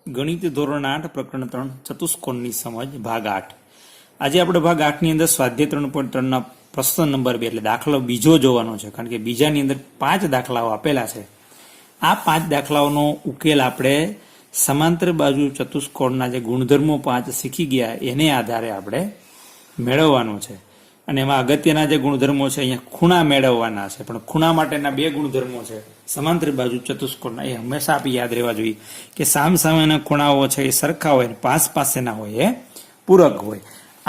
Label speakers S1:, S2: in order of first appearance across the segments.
S1: ગણિત ધોરણ 8 પ્રકરણ 3 ચતુષ્કોણની સમજ ભાગ 8. આજે આપણે ભાગ 8 ની અંદર સ્વાધ્યાય 3.3 ના પ્રશ્ન નંબર 2 એટલે દાખલો બીજો જોવાનો છે, કારણ કે બીજાની અંદર 5 દાખલાઓ આપેલા છે. આ 5 દાખલાઓનો ઉકેલ આપણે સમાંતર બાજુ ચતુષ્કોણના જે ગુણધર્મો 5 શીખી ગયા એને આધારે આપણે મેળવવાનો છે. અને એમાં અગત્યના જે ગુણધર્મો છે, અહીંયા ખૂણા મેળવવાના છે, પણ ખૂણા માટેના 2 ગુણધર્મો છે સમાંતર બાજુ ચતુષ્કોણના. એ હંમેશા આપણે યાદ રહેવા જોઈએ કે સામસામેના ખૂણાઓ છે એ સરખા હોય, પાસેના હોય એ પૂરક હોય.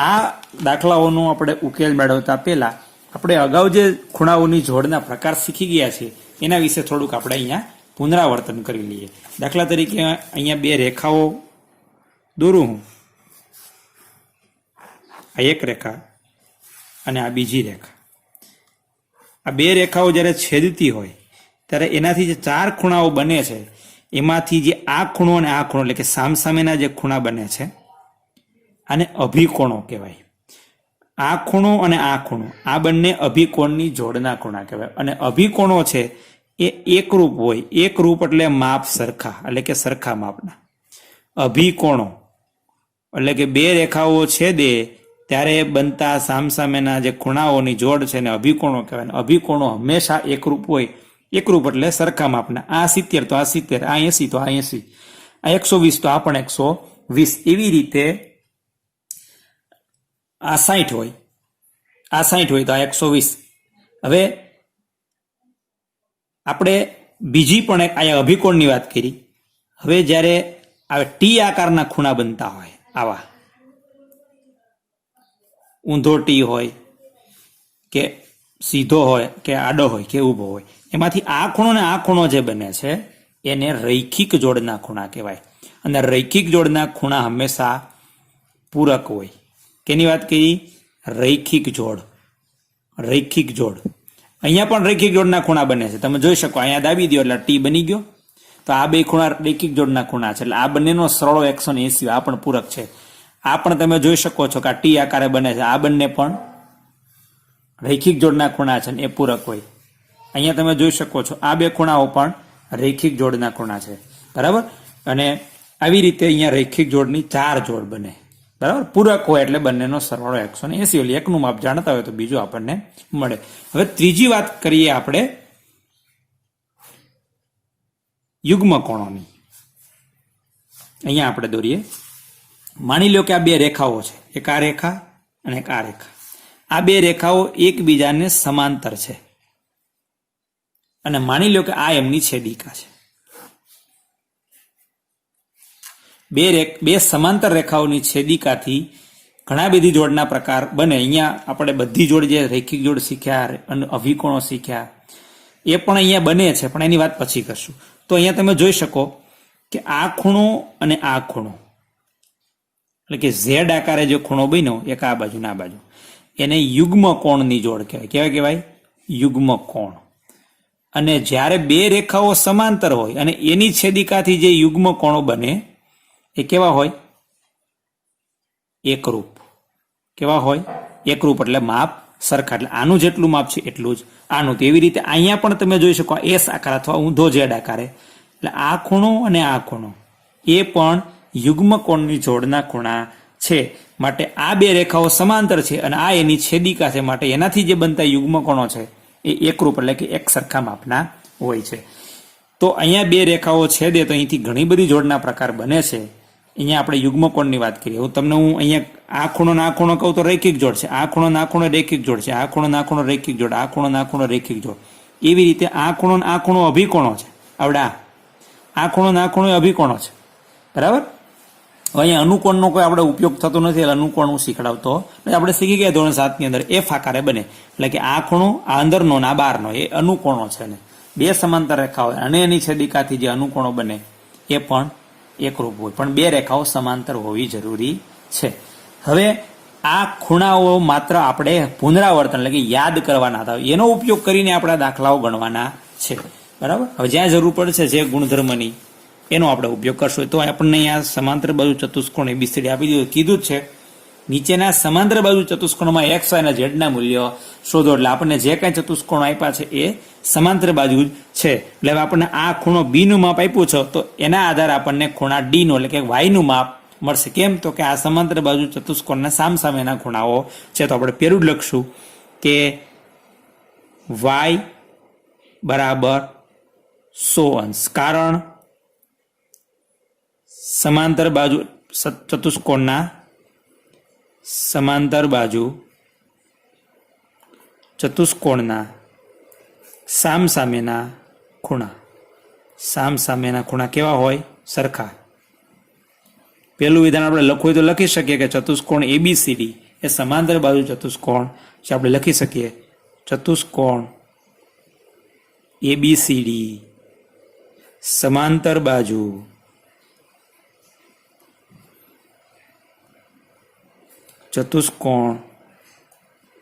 S1: આ દાખલાઓનો આપણે ઉકેલ મેળવતા પહેલા આપણે અગાઉ જે ખૂણાઓની જોડના પ્રકાર શીખી ગયા છે એના વિશે થોડુંક આપણે અહીંયા પુનરાવર્તન કરી લઈએ. દાખલા તરીકે અહીંયા 2 રેખાઓ દોરું હું. આ એક રેખા અને આ બીજી રેખા. આ 2 રેખાઓ જ્યારે છેદતી હોય ત્યારે એનાથી જે 4 ખૂણાઓ બને છે એમાંથી જે આ ખૂણો અને આ ખૂણો એટલે કે સામસામેના જે ખૂણા બને છે આને અભિકોણો કહેવાય. આ ખૂણો અને આ ખૂણો આ બંને અભિકોણની જોડના ખૂણા કહેવાય. અને અભિકોણો છે એ એકરૂપ હોય. એકરૂપ એટલે માપ સરખા, એટલે કે સરખા માપના. અભિકોણો એટલે કે 2 રેખાઓ છેદે ત્યારે બનતા સામસામેના જે ખૂણાઓની જોડ છે ને અભિકોણો કહેવાય. અભિકોણો હંમેશા એકરૂપ હોય. એકરૂપ એટલે સરખા માપના. આ 70 તો આ 70, આ 80 તો આ 80, આ 120 તો આ પણ 120. એવી રીતે આ 60 હોય, આ 60 હોય તો આ 120. હવે આપણે બીજી પણ એક આ અભિકોણની વાત કરી. હવે જ્યારે આ ટી આકારના ખૂણા બનતા હોય, આવા ઊંધો ટી હોય કે સીધો હોય કે આડો હોય કે ઊભો હોય, એમાંથી આ ખૂણો ને આ ખૂણો જે બને છે એને રૈખિક જોડના ખૂણા કહેવાય. અને રૈખિક જોડના ખૂણા હંમેશા પૂરક હોય. કેની વાત કરી? રૈખિક જોડ. રૈખિક જોડ. અહીંયા પણ રૈખિક જોડના ખૂણા બને છે. તમે જોઈ શકો, અહીંયા દાબી દો એટલે ટી બની ગયો. તો આ 2 ખૂણા રૈખિક જોડના ખૂણા છે. એટલે આ બંનેનો સરળો 180. આ પણ પૂરક છે. આ પણ તમે જોઈ શકો છો કે આ ટી આકારે બને છે. આ બંને પણ રૈખિક જોડના ખૂણા છે ને એ પૂરક હોય. અહીંયા તમે જોઈ શકો છો આ 2 ખૂણાઓ પણ રૈખિક જોડના ખૂણા છે. બરાબર. અને આવી રીતે અહીંયા રૈખિક જોડની 4 જોડ બને. બરાબર. પૂરક હોય એટલે બંનેનો સરવાળો 180. એટલે એકનું માપ જાણતા હોય તો બીજું આપણને મળે. હવે ત્રીજી વાત કરીએ આપણે યુગ્મ કોણોની. અહીંયા આપણે દોરીએ. માની લો કે આ 2 રેખાઓ છે. એક આ રેખા અને એક આ રેખા. આ 2 રેખાઓ એકબીજાને સમાંતર છે. અને માની લો કે આ એમની છેદિકા છે. 2 સમાંતર રેખાઓની છેદિકાથી ઘણા બધી જોડના પ્રકાર બને. અહીંયા આપણે બધી જોડ જે રૈખિક જોડ શીખ્યા અને અભિકોણો શીખ્યા એ પણ અહીંયા બને છે, પણ એની વાત પછી કરશું. તો અહીંયા તમે જોઈ શકો કે આ ખૂણો અને આ ખૂણો એટલે કે ઝેડ આકારે જે ખૂણો બન્યો એક આ બાજુ ના બાજુ એને યુગ્મ કોણની જોડ કહેવાય. કેવા કહેવાય? યુગ્મ કોણ. અને જ્યારે 2 રેખાઓ સમાંતર હોય અને એની છેદિકાથી જે યુગ્મ કોણો બને એ કેવા હોય? એકરૂપ. કેવા હોય? એકરૂપ એટલે માપ સરખા. એટલે આનું જેટલું માપ છે એટલું જ આનું. તો એવી રીતે અહીંયા પણ તમે જોઈ શકો એસ આકાર અથવા ઊંધો ઝેડ આકારે. એટલે આ ખૂણો અને આ ખૂણો એ પણ યુગ્મ કોણની જોડના ખૂણા છે. માટે આ 2 રેખાઓ સમાંતર છે અને આ એની છેદિકા છે. માટે એનાથી જે બનતા યુગ્મ કોણો છે એ એકરૂપ એટલે કે એક સરખા માપના હોય છે. તો અહીંયા 2 રેખાઓ છેદે તો અહીંથી ઘણી બધી જોડના પ્રકાર બને છે. અહીંયા આપણે યુગ્મ કોણની વાત કરીએ. હું અહીંયા આ ખૂણો ના ખૂણો કહું તો રૈખિક જોડ છે. આ ખૂણો ના ખૂણો રૈખિક જોડ છે. આ ખૂણો ના ખૂણો રૈખિક જોડ. આ ખૂણો ના ખૂણો રૈખિક જોડ. એવી રીતે આ ખૂણો આ ખૂણો અભિકોણો છે. આવડા આ ખૂણો ના ખૂણો અભિકોણો છે. બરાબર. અહીંયા અનુકોણનો કોઈ આપણે ઉપયોગ થતો નથી. એટલે અનુકોણ હું શીખડાવતો આપણે શીખી ગયા ધોરણ 7 ની અંદર. એફ આકારે બને એટલે કે આ ખૂણો આ અંદરનો ને આ બહારનો એ અનુકોણો છે. ને 2 સમાંતર રેખા હોય અને એની છેદિકાથી જે અનુકોણો બને એ પણ એકરૂપ હોય. પણ 2 રેખાઓ સમાંતર હોવી જરૂરી છે. હવે આ ખૂણાઓ માત્ર આપણે પુનરાવર્તન એટલે કે યાદ કરવાના હતા. એનો ઉપયોગ કરીને આપણા દાખલાઓ ગણવાના છે. બરાબર. હવે જ્યાં જરૂર પડશે જે ગુણધર્મની એનો આપણે ઉપયોગ કરશું. તો આપણને અહીંયા સમાંતર બાજુ ચતુષ્કોણ ABCD આપી દીધું. કીધું જ છે નીચેના સમાંતર બાજુ ચતુષ્કોણમાં એક્સ વાય અને ઝેડ ના મૂલ્યો શોધો. એટલે આપણને જે કાંઈ ચતુષ્કોણ આપ્યા છે એ સમાંતર બાજુ છે. એટલે હવે આપણને આ ખૂણો બી નું માપ આપ્યું છે, તો એના આધારે આપણને ખૂણા ડી નું એટલે કે વાય નું માપ મળશે. કેમ? તો કે આ સમાંતર બાજુ ચતુષ્કોણના સામસામેના ખૂણાઓ છે. તો આપણે પેલું જ લખશું કે વાય બરાબર 100 અંશ. કારણ સમાંતર બાજુ ચતુષ્કોણના સમાંતર બાજુ ચતુષ્કોણના સામસામેના ખૂણા કેવા હોય? સરખા. પેલું વિધાન આપણે લખવું હોય તો લખી શકીએ કે ચતુષ્કોણ એબીસીડી એ સમાંતર બાજુ ચતુષ્કોણ છે. આપણે લખી શકીએ ચતુષ્કોણ એબીસીડી સમાંતર બાજુ ચતુષ્કોણ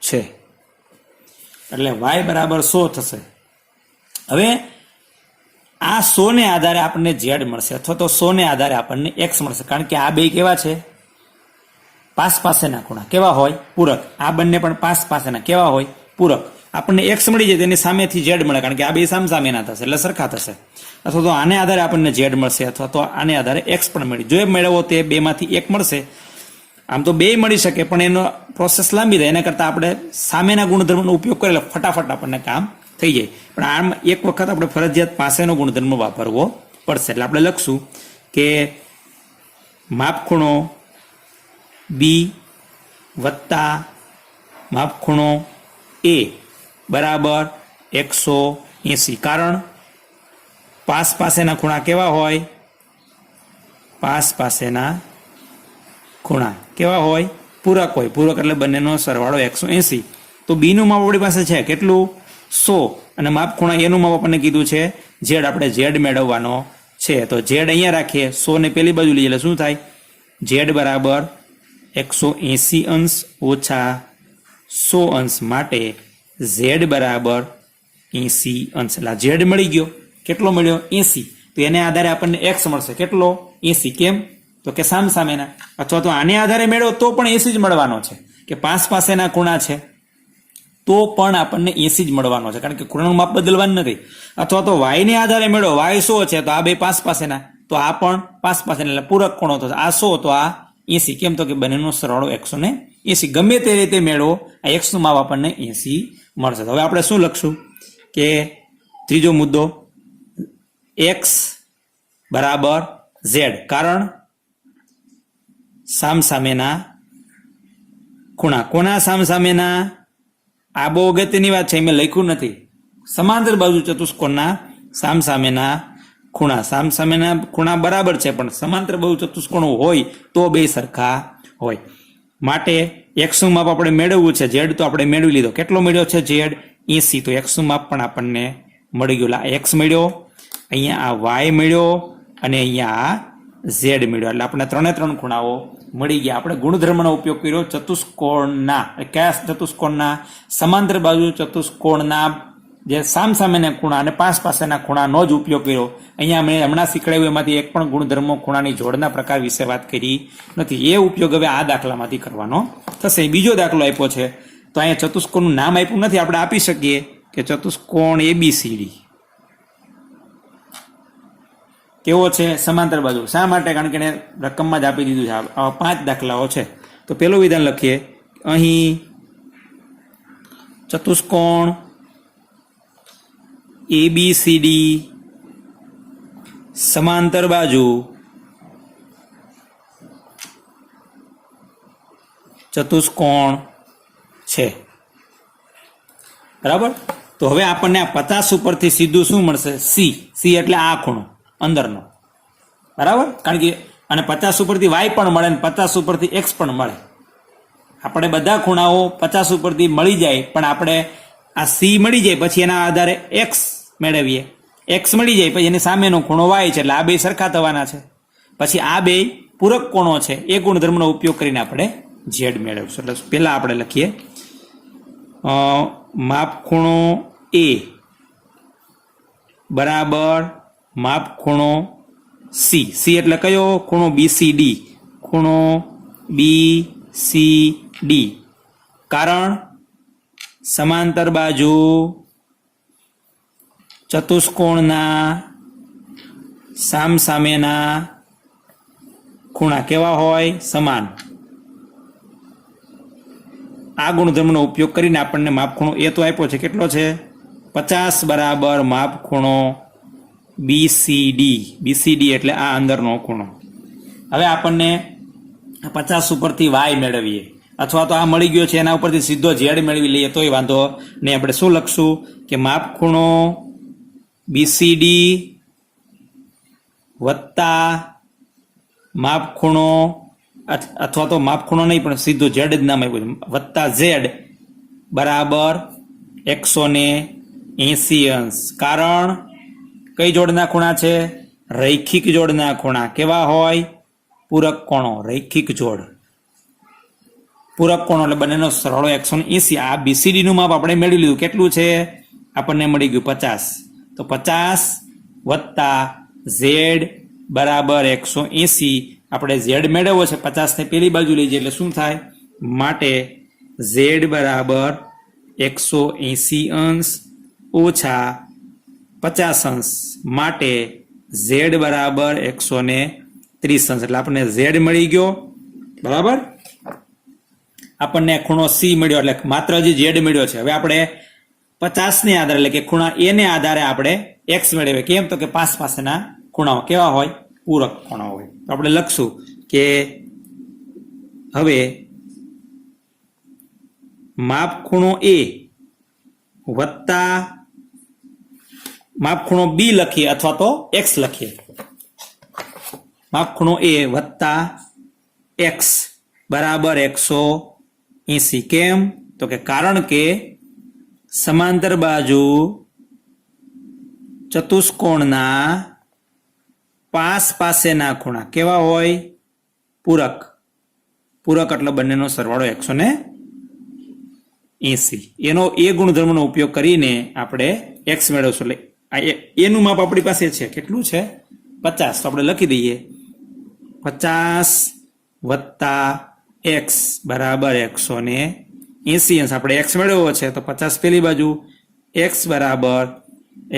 S1: છે. એટલે y બરાબર 100 થશે. હવે આ 100 ને આધારે આપણને z મળશે અથવા તો 100 ને આધારે આપણને x મળશે. કારણ કે આ બે કેવા છે? પાસેના ખૂણા. કેવા હોય? પૂરક. આ બંને પણ પાસેના કેવા હોય? પૂરક. આપણને x મળી જાય તેની સામેથી z મળે, કારણ કે આ બે સામસામેના થશે એટલે સરખા થશે. અથવા તો આને આધારે આપણને z મળશે અથવા તો આને આધારે x પણ મળી. જો એ મેળવો તે બેમાંથી એક મળશે. આમ તો બે મળી શકે પણ એનો પ્રોસેસ લાંબી થાય. એના કરતાં આપણે સામેના ગુણધર્મનો ઉપયોગ કરેલો ફટાફટ આપણને કામ થઈ જાય. પણ આમ એક વખત આપણે ફરજિયાત પાસેનો ગુણધર્મ વાપરવો પડશે. એટલે આપણે લખશું કે માપખૂણો બી વત્તા માપખૂણો એ બરાબર 180. કારણ પાસેના ખૂણા કેવા હોય? પાસેના ખૂણા કેવા હોય? પૂરક હોય. પૂરક એટલે બંનેનો સરવાળો 180. તો બી નું માપ આપણી પાસે છે કેટલું? 100. અને માપ ખૂણા એનું માપ આપણને કીધું છે ઝેડ. આપણે ઝેડ મેળવવાનો છે. તો ઝેડ અહીંયા રાખીએ, 100 ને પેલી બાજુ લઈએ એટલે શું થાય? ઝેડ બરાબર 180 અંશ ઓછા 100 અંશ માટે ઝેડ બરાબર 80 અંશ. એટલે ઝેડ મળી ગયો. કેટલો મળ્યો? 80. તો એને આધારે આપણને એક્સ મળશે. કેટલો? 80. કેમ? તો કે સામસામેના. અથવા તો આને આધારે મેળવો તો પણ 80 જ મળવાનો છે. કે પાસેના ખૂણા છે તો પણ આપણને 80 જ મળવાનો છે, કારણ કે ખૂણાનું માપ બદલવાનું નથી. અથવા તો વાય ને આધારે મેળવો, વાય 100 છે તો આ બે પાસેના, તો આ પણ પાસેના એટલે પૂરક ખૂણો થશે. આ 100 તો આ 80. કેમ? તો કે બંનેનો સરવાળો 180. ગમે તે રીતે મેળવો આ x નું માપ આપણને 80 મળશે. હવે આપણે શું લખશું કે ત્રીજો મુદ્દો x બરાબર z. કારણ સામસામેના ખૂણા. કોના સામસામેના? આ બહુ અગત્યની વાત છે, મેં લખ્યું નથી. સમાંતર બાજુ ચતુષ્કોણના સામસામેના ખૂણા. સામસામેના ખૂણા બરાબર છે, પણ સમાંતર બાજુ ચતુષ્કોણ હોય તો બે સરખા હોય. માટે x નું માપ આપણે મેળવવું છે. z તો આપણે મેળવી લીધો. કેટલો મળ્યો છે? z 80. તો x નું માપ પણ આપણને મળી ગયું. આ x મળ્યો, અહીંયા આ y મળ્યો અને અહીંયા આ z મળ્યો. એટલે આપણે 3 ખૂણાઓ મળી ગયા. આપણે ગુણધર્મનો ઉપયોગ કર્યો ચતુષ્કોણના. કયા ચતુષ્કોણના? સમાંતર બાજુ ચતુષ્કોણના જે સામસામેના ખૂણા અને પાસેના ખૂણાનો જ ઉપયોગ કર્યો. અહીંયા મેં હમણાં શીખવાડ્યું એમાંથી એક પણ ગુણધર્મો ખૂણાની જોડના પ્રકાર વિશે વાત કરી નથી. એ ઉપયોગ હવે આ દાખલામાંથી કરવાનો થશે. બીજો દાખલો આપ્યો છે તો અહીંયા ચતુષ્કોણનું નામ આપ્યું નથી. આપણે આપી શકીએ કે ચતુષ્કોણ એબીસીડી કેવો છે? સમાંતર બાજુ. શા માટે? કારણ કે એને રકમમાં જ આપી દીધું છે. આવા 5 દાખલાઓ છે. તો પેલું વિધાન લખીએ. અહીં ચતુષ્કોણ એબીસીડી સમાંતર બાજુ ચતુષ્કોણ છે. બરાબર. તો હવે આપણને આ 50 ઉપરથી સીધું શું મળશે? સી એટલે આ ખૂણો અંદરનો. બરાબર. કારણ કે અને 50 ઉપરથી વાય પણ મળે ને 50 ઉપરથી એક્સ પણ મળે. આપણે બધા ખૂણાઓ 50 ઉપરથી મળી જાય, પણ આપણે આ સી મળી જાય પછી એના આધારે એક્સ મેળવીએ. એક્સ મળી જાય પછી એની સામેનો ખૂણો વાય છે, એટલે આ બે સરખા થવાના છે. પછી આ બે પૂરક કોણો છે, એ ગુણધર્મનો ઉપયોગ કરીને આપણે ઝેડ મેળવશું. એટલે પહેલા આપણે લખીએ માપ ખૂણો એ બરાબર માપ ખૂણો સી. સી એટલે કયો ખૂણો? BCD. ખૂણો BCD સી ડી. કારણ સમાંતર બાજુ ચતુષ્કોણના સામસામેના ખૂણા કેવા હોય? સમાન. આ ગુણધર્મનો ઉપયોગ કરીને આપણને માપખૂણો એ તો આપ્યો છે, કેટલો છે? 50 બરાબર માપખૂણો બીસીડી. બીસીડી એટલે આ અંદરનો ખૂણો. હવે આપણને 50 ઉપરથી વાય મેળવીએ, અથવા તો આ મળી ગયો છે એના ઉપરથી સીધો ઝેડ મેળવી લઈએ તોય વાંધો નહીં. આપણે શું લખશું કે માપખૂણો બીસીડી વત્તા માપખૂણો, અથવા તો માપખૂણો નહીં પણ સીધું ઝેડ જ નામ આપ્યું છે, વત્તા ઝેડ બરાબર 180 અંશ. કારણ કઈ જોડના ખૂણા છે? રૈખિક જોડના ખૂણા. કેવા હોય? પૂરક કોણો. રૈખિક જોડ. પૂરક કોણો એટલે બંનેનો સરવાળો 180. આ બીસીડી નું માપ આપણે મેળવી લીધું. કેટલું છે? આપણને મળી ગયું 50. તો 50 વત્તા ઝેડ બરાબર 180. આપણે ઝેડ મેળવ્યો છે, 50 ને પેલી બાજુ લઈ જઈએ એટલે શું થાય? માટે ઝેડ બરાબર 180 અંશ ઓછા 50 અંશ. માટે ઝેડ બરાબર 130 અંશ. એટલે આપણને ઝેડ મળી ગયો. બરાબર. આપણને ખૂણો સી મળ્યો, એટલે માત્ર હજી ઝેડ મળ્યો છે. હવે આપણે 50 ને આધારે એટલે કે ખૂણા એ ને આધારે આપણે એક્સ મેળવીએ. કેમ? તો કે પાસ પાસેના ખૂણાઓ કેવા હોય? પૂરક ખૂણા હોય. તો આપણે લખશું કે હવે માપખૂણો એ વત્તા માપખૂણો બી લખીએ અથવા તો એક્સ લખીએ. માપખૂણો એ વત્તા એક્સ બરાબર 180. કેમ? તો કે કારણ કે સમાંતર બાજુ ચતુષ્કોણના પાસ પાસેના ખૂણા કેવા હોય? પૂરક. પૂરક એટલે બંનેનો સરવાળો 180. એનો એ ગુણધર્મનો ઉપયોગ કરીને આપણે એક્સ મેળવશું. એટલે એનું માપ આપણી પાસે છે. કેટલું છે? 50. તો આપણે લખી દઈએ 50 વત્તા એક્સ બરાબર 180 અંશ. આપણે એક્સ મેળવ્યો છે તો 50 પેલી બાજુ, એક્સ બરાબર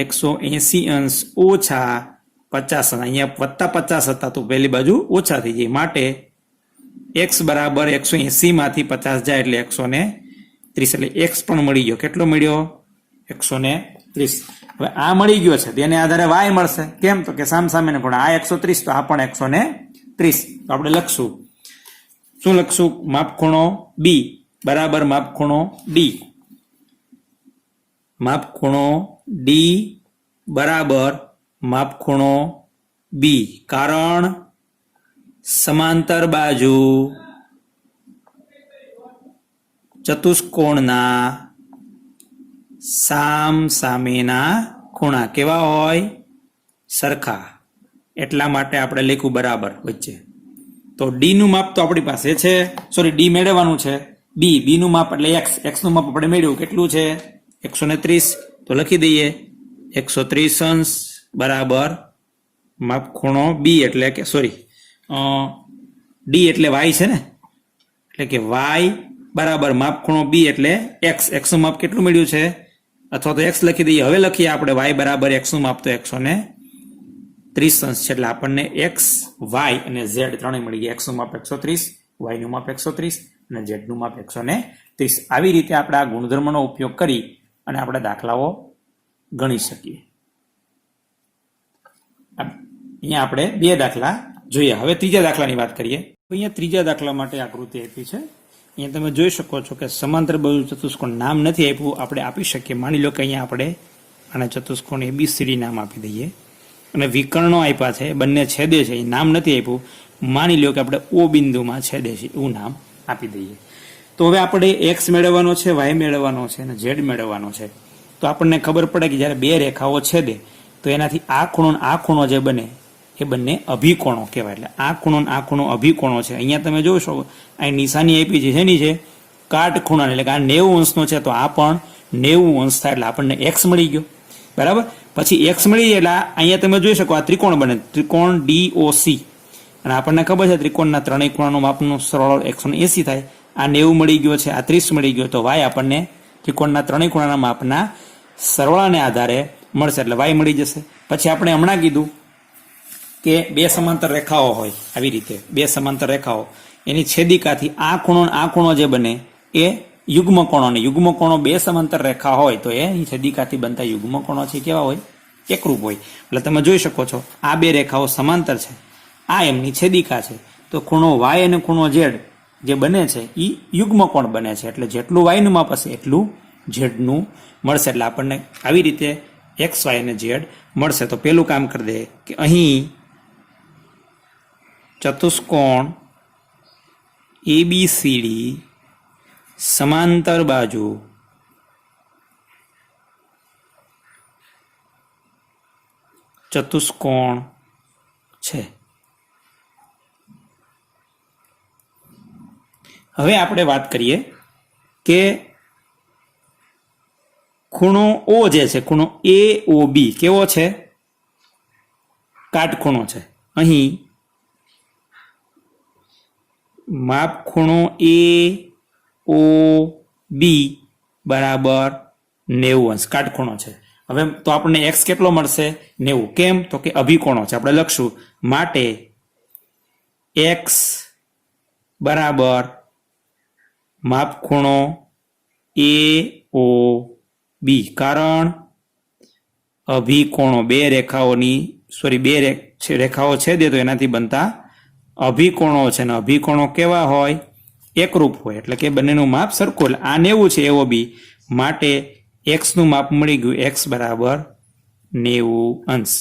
S1: 180 અંશ ઓછા 50 અંશ. અહીંયા વત્તા 50 હતા તો પેલી બાજુ ઓછા થઈ જાય. માટે એક્સ બરાબર 180 માંથી 50 જાય એટલે 130. એટલે એક્સ પણ મળી ગયો. કેટલો મળ્યો? 130. હવે આ મળી ગયો છે તેને આધારે વાય મળશે. કેમ? તો કે સામસામે ખૂણો. આ 130 તો આ પણ 130. તો આપણે લખશું, શું લખશું? માપખૂણો બી બરાબર માપખૂણો ડી. માપખૂણો ડી બરાબર માપખૂણો બી. કારણ સમાંતર બાજુ ચતુષ્કોણના સામસામેના ખૂણા કેવા હોય? સરખા. એટલા માટે આપણે લખ્યું બરાબર વચ્ચે. તો ડી નું માપ તો આપણી પાસે છે, સોરી ડી મેળવવાનું છે. બી નું માપ એટલે એક્સ નું માપ આપણે મેળવ્યું. કેટલું છે? 130. તો લખી દઈએ 130 અંશ બરાબર માપખૂણો બી એટલે કે સોરી ડી એટલે વાય છે ને, એટલે કે વાય બરાબર માપખૂણો બી એટલે એક્સ. એક્સ નું માપ કેટલું મળ્યું છે? અથવા તો એક્સ લખી દઈએ. હવે લખીએ આપણે વાય બરાબર એક્સ નું માપ તો 130 અંશ છે. એટલે આપણને એક્સ, વાય અને ઝેડ ત્રણેય મળી ગયા. એક્સ નું માપ 130, વાય નું માપ 130 અને ઝેડ નું માપ 130. આવી રીતે આપણે આ ગુણધર્મનો ઉપયોગ કરી અને આપણે દાખલાઓ ગણી શકીએ. અહીંયા આપણે બે દાખલા જોઈએ. હવે ત્રીજા દાખલાની વાત કરીએ. અહીંયા ત્રીજા દાખલા માટે આકૃતિ આપી છે. અહીંયા તમે જોઈ શકો છો કે સમાંતર બાજુ ચતુષ્કોણ નામ નથી આપ્યું, આપણે આપી શકીએ. માની લો કે અહીંયા આપણે આને ચતુષ્કોણ ABCD નામ આપી દઈએ અને વિકર્ણો આપ્યા છે, બંને છેદે છે, એ નામ નથી આપ્યું. માની લો કે આપણે O બિંદુમાં છેદે છે એવું નામ આપી દઈએ. તો હવે આપણે એક્સ મેળવવાનો છે, વાય મેળવવાનો છે અને ઝેડ મેળવવાનો છે. તો આપણને ખબર પડે કે જ્યારે બે રેખાઓ છેદે તો એનાથી આ ખૂણો જે બને એ બંને અભિકોણો કહેવાય. એટલે આ ખૂણો અભિકોણો છે. અહીંયા તમે જોશો અહીં નિશાની આપી છે, જેની છે કાટખૂણાની, એટલે કે આ 90 અંશનો છે તો આ પણ 90 અંશ થાય. એટલે આપણને એક્સ મળી ગયો. બરાબર. પછી એક્સ મળી જાય એટલે અહીંયા તમે જોઈ શકો આ ત્રિકોણ બને, ત્રિકોણ DOC. અને આપણને ખબર છે ત્રિકોણના ત્રણેય ખૂણાનું માપનો સરવાળો 180 થાય. આ 90 મળી ગયો છે, આ 30 મળી ગયો, તો y આપણને ત્રિકોણના ત્રણેય ખૂણાના માપના સરવાળાને આધારે મળશે, એટલે y મળી જશે. પછી આપણે હમણાં કીધું કે બે સમાંતર રેખાઓ હોય, આવી રીતે બે સમાંતર રેખાઓ, એની છેદિકાથી આ ખૂણો જે બને એ યુગ્મ કોણો, ને યુગ્મ કોણો બે સમાંતર રેખા હોય તો એ છેદિકાથી બનતા યુગ્મ કોણો છે કેવા હોય? એકરૂપ હોય. એટલે તમે જોઈ શકો છો આ બે રેખાઓ સમાંતર છે, આ એમની છેદિકા છે, તો ખૂણો y અને ખૂણો z જે બને છે એ યુગ્મ કોણ બને છે. એટલે જેટલું y નું માપ હશે એટલું z નું મળશે. એટલે આપણને આવી રીતે x, y અને z મળશે. તો પેલું કામ કરી દે કે અહીં ચતુષ્કોણ ABCD સમાંતર બાજુ ચતુષ્કોણ છે. હવે આપણે વાત કરીએ કે ખૂણો O જે છે, ખૂણો AOB કેવો છે? કાટખૂણો છે. અહીં માપ ખૂણો AOB બરાબર 90 અંશ કાટખૂણો છે. હવે તો આપણને x કેટલો મળશે? 90. કેમ? તો કે અભિકોણો છે. આપણે લખશું માટે x બરાબર માપ ખૂણો AOB, કારણ અભિકોણો બે રેખાઓ છેદે તો એનાથી બનતા અભિકોણો છે, ને અભિકોણો કેવા હોય? એકરૂપ હોય. એટલે કે બંનેનું માપ સરખું. એટલે આ 90 છે AOB, માટે x નું માપ મળી ગયું x બરાબર 90 અંશ.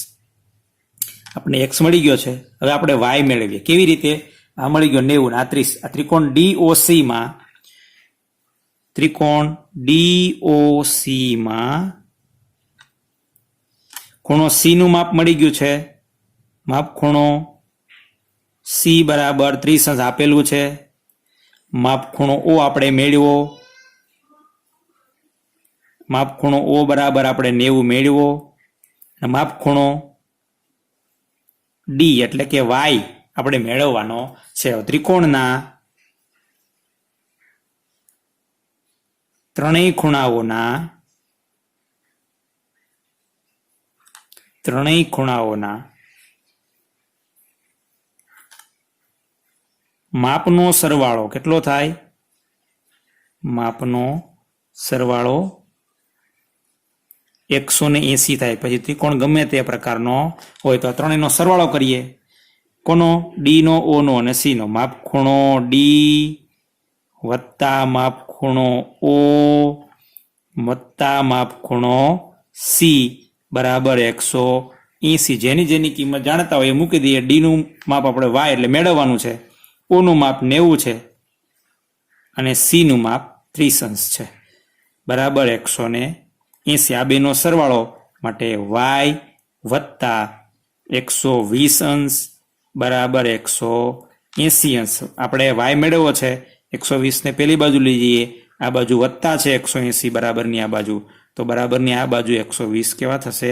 S1: આપણે x મળી ગયો છે. હવે આપણે y મેળવીએ. કેવી રીતે? આ મળી ગયો 90 આ 30. આ ત્રિકોણ DOC માં ખૂણો C નું માપ મળી ગયું છે. માપ ખૂણો C બરાબર 30 અંશ આપેલું છે. માપ ખૂણો O આપણે મેળવો. માપ ખૂણો O બરાબર આપણે 90 મેળવો. માપ ખૂણો D એટલે કે y આપણે મેળવવાનો છે. ત્રિકોણના ત્રણેય ખૂણાઓના માપનો સરવાળો કેટલો થાય? માપનો સરવાળો 180 થાય. પછી ત્રિકોણ ગમે તે પ્રકારનો હોય તો આ ત્રણેયનો સરવાળો કરીએ. કોનો? D નો, O નો અને C નો. માપ ખૂણો D વત્તા માપ ખૂણો O વત્તા માપ ખૂણો C બરાબર 180. જેની કિંમત જાણતા હોય એ મૂકી દઈએ. D નું માપ આપણે y એટલે મેળવવાનું છે. O નું માપ 90 છે અને C નું માપ 30 અંશ છે બરાબર 180. આ બેનો સરવાળો માટે y વત્તા 120 અંશ બરાબર 180 અંશ. આપણે y મેળવવો છે. 120 ને પેલી બાજુ લઈ જઈએ, આ બાજુ વત્તા છે 180 બરાબરની આ બાજુ, તો બરાબરની આ બાજુ 120 કેવા થશે?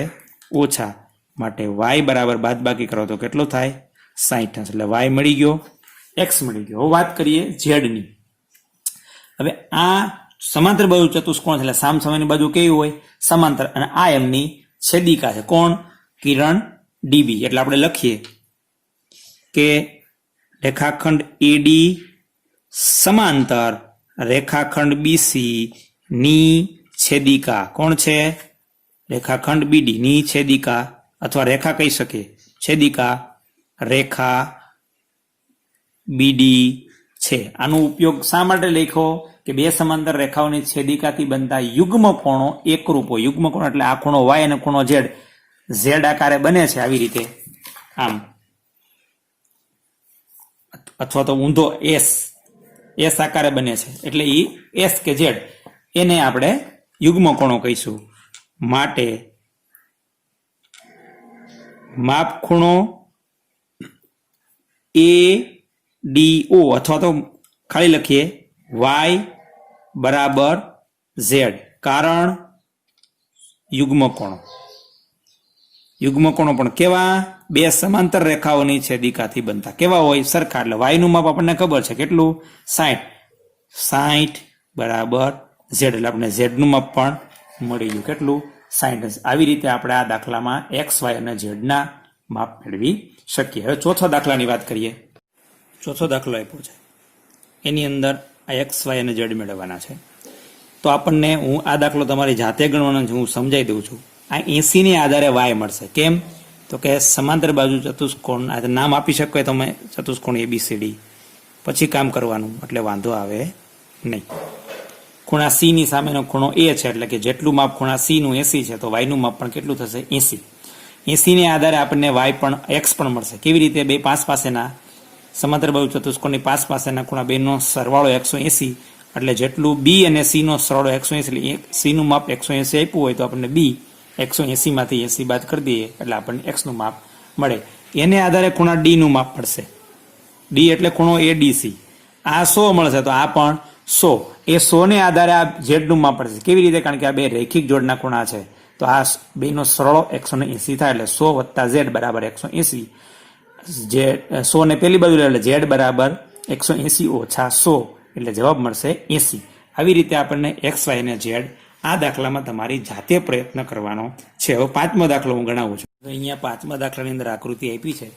S1: ઓછા. માટે y બરાબર બાદબાકી કરો તો કેટલો થાય? 60 અંશ. એટલે y મળી ગયો, x મળી ગયો. હવે વાત કરીએ z ની. હવે આ સમાંતર બાજુ ચતુષ્કોણ છે, એટલે સામસામેની બાજુ કેવી હોય? સમાંતર. અને આ એમની છેદિકા છે. કોણ? કિરણ DB. એટલે આપણે લખીએ કે રેખાખંડ AD સમાંતર રેખાખંડ BC ની છેદિકા કોણ છે? રેખાખંડ BD ની છેદિકા, અથવા રેખા કહી શકીએ, છેદિકા રેખા BD છે. આનો ઉપયોગ શા માટે લખ્યો? કે બે સમાંતર રેખાઓની છેદિકાથી બનતા યુગ્મ કોણો એકરૂપ હોય. યુગ્મ કોણ એટલે આ ખૂણો y અને ખૂણો z આકારે બને છે આવી રીતે, આમ, અથવા તો ઊંધો S આકારે બને છે. એટલે એ S કે Z એને આપણે યુગ્મ કોણો કહીશું. માટે માપ ખૂણો ADO, અથવા તો ખાલી લખીએ y બરાબર z, કારણ યુગ્મ કોણો પણ કેવા? બે સમાંતર રેખાઓની છેદિકાથી બનતા કેવા હોય? સરખા. એટલે વાયનું માપ આપણને ખબર છે કેટલું? 60. 60 બરાબર ઝેડ. એટલે આપણે ઝેડનું માપ પણ મળી ગયું. કેટલું? 60. આવી રીતે આપણે આ દાખલામાં એક્સ વાય અને ઝેડના માપ મેળવી શકીએ. હવે ચોથા દાખલાની વાત કરીએ. ચોથો દાખલો આપ્યો છે, એની અંદર આ એક્સ વાય અને ઝેડ મેળવવાના છે. તો આપણને હું આ દાખલો તમારી જાતે ગણવાનો છે, હું સમજાવી દઉં છું. આ 80 ને આધારે વાય મળશે. કેમ? તો કે સમાંતર બાજુ ચતુષ્કોણ, આ નામ આપી શકો તમે, ચતુષ્કોણ ABCD, પછી કામ કરવાનું એટલે વાંધો આવે નહીં. ખૂણા C ની સામેનો ખૂણો A છે, એટલે કે જેટલું માપ ખૂણા C નું 80 છે, તો y નું માપ પણ કેટલું થશે? 80. 80 ને આધારે આપણને y પણ x પણ મળશે. કેવી રીતે? બે પાસ પાસેના સમાંતર બાજુ ચતુષ્કોણની પાસ પાસેના ખૂણા બેનો સરવાળો 180, એટલે જેટલું B અને C નો સરવાળો 180, એટલે C નું માપ 180 આપ્યું હોય તો આપણને B 180 માંથી 80 બાદ કરી દઈએ એટલે આપણને x નું માપ મળે. એને આધારે ખૂણા D નું માપ મળશે. D એટલે ખૂણો ADC. આ 100 મળશે તો આ પણ 100. એ 100 ને આધારે આ Z નું માપ પડશે. કેવી રીતે? કારણ કે આ બે રેખિક જોડના ખૂણા છે, તો આ બેનો સરવાળો 180 થાય, એટલે 100 વત્તા Z બરાબર 180. જે 100 ને પેલી બાજુ એટલે Z બરાબર 180 ઓછા 100, એટલે જવાબ મળશે 80. આવી રીતે આપણને એક્સ વાય અને ઝેડ આ દાખલામાં તમારી જાતે પ્રયત્ન કરવાનો છે. હવે પાંચમો દાખલો હું ગણાવું છું. અહીંયા પાંચમા દાખલાની અંદર આકૃતિ આપી છે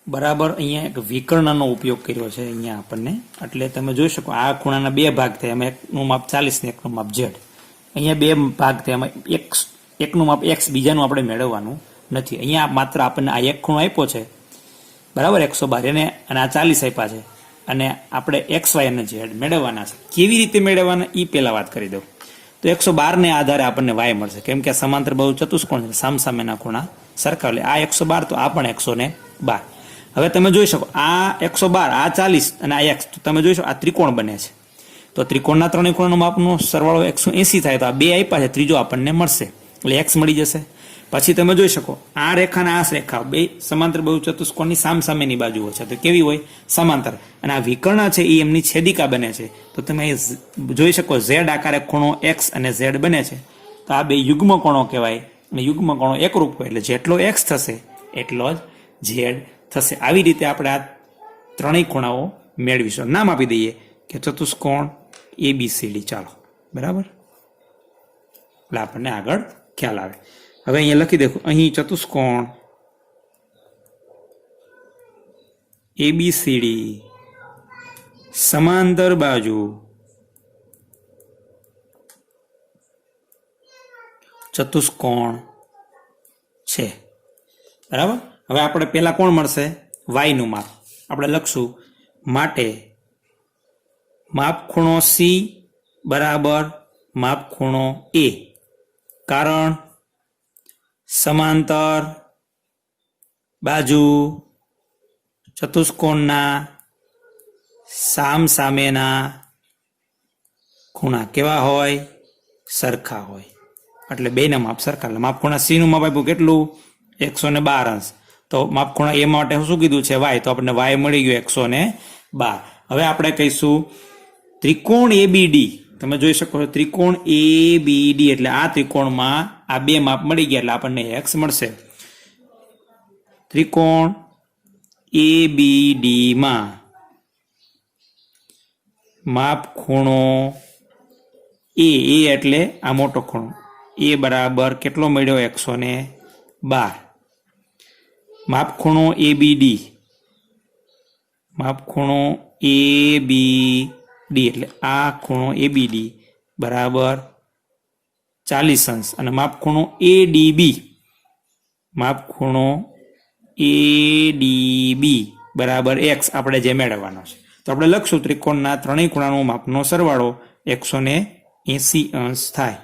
S1: બરાબર. અહીંયા એક વિકર્ણનો ઉપયોગ કર્યો છે અહીંયા આપણને. એટલે તમે જોઈ શકો આ ખૂણાના બે ભાગ થયા, એમાં એકનું માપ 40 ને એકનું માપ Z. અહીંયા બે ભાગ થયા, એમાં એકનું માપ x, બીજાનું આપણે મેળવવાનું નથી. અહીંયા માત્ર આપણને આ એક ખૂણો આપ્યો છે બરાબર 112, અને આ 40 આપ્યા છે, અને આપણે એક્સ વાય અને ઝેડ મેળવવાના છે. કેવી રીતે મેળવવાના એ પહેલા વાત કરી દઉં. તો 112 ને આધારે આપણને વાય મળશે, કેમ કે આ સમાંતર બાજુ ચતુષ્કોણ છે, સામસામેના ખૂણા સરખા. એટલે આ 112 તો આ પણ 112. હવે તમે જોઈ શકો આ 112, આ 40 અને આ x, તો તમે જોઈ શકો આ ત્રિકોણ બને છે. તો ત્રિકોણના ત્રણેય ખૂણાનો માપનો સરવાળો 180 થાય, તો આ બે આપ્યા છે, ત્રીજો આપણને મળશે એટલે x મળી જશે. પછી તમે જોઈ શકો આ રેખા અને આ રેખા બે સમાંતર બાજુ ચતુષ્કોણની સામસામેની બાજુઓ છે, તો કેવી હોય? સમાંતર. અને આ વિકર્ણ છે એ એમની છેદિકા બને છે. તો તમે જોઈ શકો Z આકારે ખૂણો x અને Z બને છે, તો આ બે યુગ્મ કોણો કહેવાય, અને યુગ્મ કોણો એકરૂપ હોય એટલે જેટલો x થશે એટલો જ Z થશે. આવી રીતે આપણે આ ત્રણેય ખૂણાઓ મેળવીશું. નામ આપી દઈએ કે ચતુષ્કોણ ABCD. ચાલો બરાબર, એટલે આપણને આગળ ખ્યાલ આવે. હવે અહીંયા લખી દે, અહીં ચતુષ્કોણ ABCD સમાંતર બાજુ ચતુષ્કોણ છે બરાબર. હવે આપણે પેલા કોણ મળશે? y નું માપ. આપણે લખશું માટે માપ ખૂણો C બરાબર માપ ખૂણો A. કારણ સમાંતર બાજુ ચતુષ્કોણના સામસામેના ખૂણા કેવા હોય? સરખા હોય. એટલે બેના માપ સરખા. એટલે માપ ખૂણા C નું માપ આપ્યું કેટલું? 112 અંશ. તો માપ ખૂણા A માટે શું કીધું છે? y. તો આપણને y મળી ગયો 112. હવે આપણે કહીશું ત્રિકોણ ABD. તમે જોઈ શકો છો ત્રિકોણ ABD, એટલે આ ત્રિકોણમાં આ બે માપ મળી ગયા એટલે આપણને x મળશે. ત્રિકોણ ABD માં માપ ખૂણો A એટલે આ મોટો ખૂણો A બરાબર કેટલો મળ્યો? 112. માપ ખૂણો ABD, માપ ખૂણો ABD એટલે આ ખૂણો ABD બરાબર 40 અંશ. અને માપ ખૂણો ADB, માપ ખૂણો ADB બરાબર x આપણે જે મેળવવાનો છે. તો આપણે લખશું ત્રિકોણના ત્રણેય ખૂણાનો માપનો સરવાળો 180 અંશ થાય.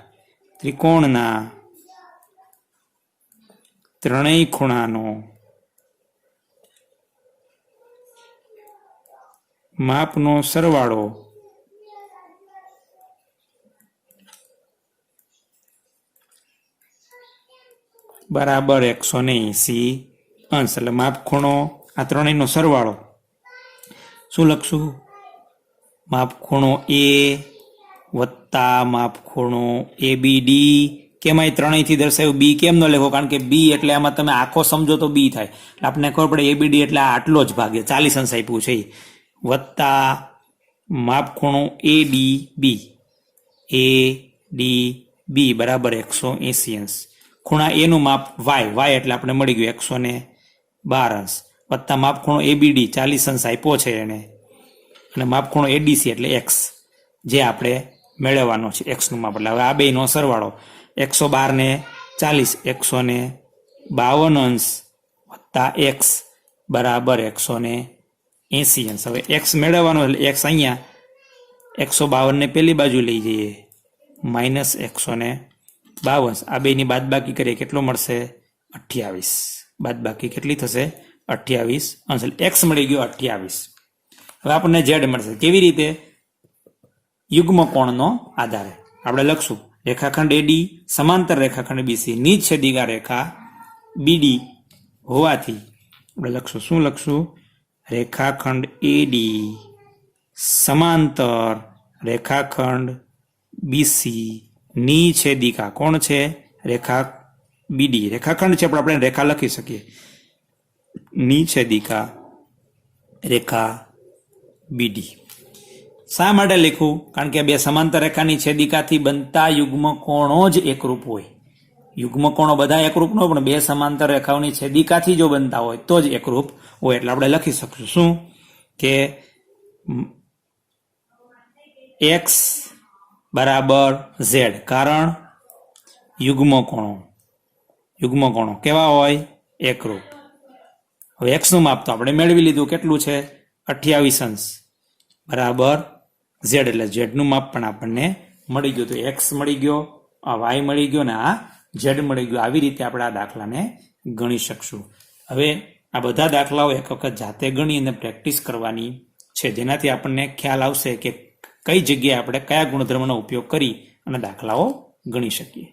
S1: ત્રિકોણના ત્રણેય ખૂણાનો માપનો સરવાળો બરાબર 180 અંશ. એટલે માપ ખૂણો આ ત્રણેયનો સરવાળો શું લખશું? માપ ખૂણો A વત્તા માપ ખૂણો ABD કેમ અહીં ત્રણેયથી દર્શાવ્યું બી કેમ ન લખો? કારણ કે બી એટલે આમાં તમે આખો સમજો તો બી થાય. એટલે આપણને ખબર પડે એબીડી એટલે આટલો જ ભાગ 40 અંશ આપ્યું છે વત્તા માપ ખૂણો એડીબી એડીબી બરાબર 180 અંશ. ખૂણા એ નું માપ વાય એટલે આપણે મળી ગયું 112 અંશ વત્તા માપ ખૂણો એબીડી 40 અંશ આપ્યો છે એને અને માપ ખૂણો એડીસી એટલે એક્સ જે આપણે મેળવવાનો છે એક્સ નું માપ. એટલે હવે આ બેનો સરવાળો 112 ને 40 152 અંશ વત્તા એક્સ બરાબર 180 અંશ. હવે એક્સ મેળવવાનો એટલે એક્સ અહીંયા 152 ને પેલી બાજુ લઈ જઈએ -152. આ બેની બાદબાકી કરીએ કેટલો મળશે? 28. બાદબાકી કેટલી થશે? 28 અંશ. એટલે એક્સ મળી ગયો 28. હવે આપણને ઝેડ મળશે કેવી રીતે? યુગ્મ કોણનો આધારે આપણે લખશું રેખાખંડ એડી સમાંતર રેખાખંડ બીસી ની છેદિકા રેખા બીડી હોવાથી આપણે લખશું શું લખશું? રેખાખંડ એડી સમાંતર રેખાખંડ બીસી ની છેદિકા કોણ છે? રેખા બીડી. રેખાખંડ છે પણ આપણે રેખા લખી શકીએ. ની છેદિકા રેખા બીડી. શા માટે લખવું? કારણ કે બે સમાંતર રેખાની છેદિકાથી બનતા યુગ્મ કોણો જ એકરૂપ હોય. યુગ્મ કોણો બધા એકરૂપ ન હોય પણ બે સમાંતર રેખાઓની છેદિકાથી જો બનતા હોય તો જ એકરૂપ હોય. એટલે આપણે લખી શકશું શું કે એક્સ બરાબર ઝેડ. કારણ યુગ્મ કોણો કેવા હોય? એકરૂપ. હવે એક્સ નું માપ તો આપણે મેળવી લીધું કેટલું છે? 28 અંશ બરાબર ઝેડ એટલે ઝેડ નું માપ પણ આપણને મળી ગયું. તો એક્સ મળી ગયો, આ વાય મળી ગયો ને આ ઝેડ મળી ગયો. આવી રીતે આપણે આ દાખલાને ગણી શકશું. હવે આ બધા દાખલાઓ એક વખત જાતે ગણી અને પ્રેક્ટિસ કરવાની છે જેનાથી આપણને ખ્યાલ આવશે કે કઈ જગ્યાએ આપણે કયા ગુણધર્મનો ઉપયોગ કરી અને દાખલાઓ ગણી શકીએ.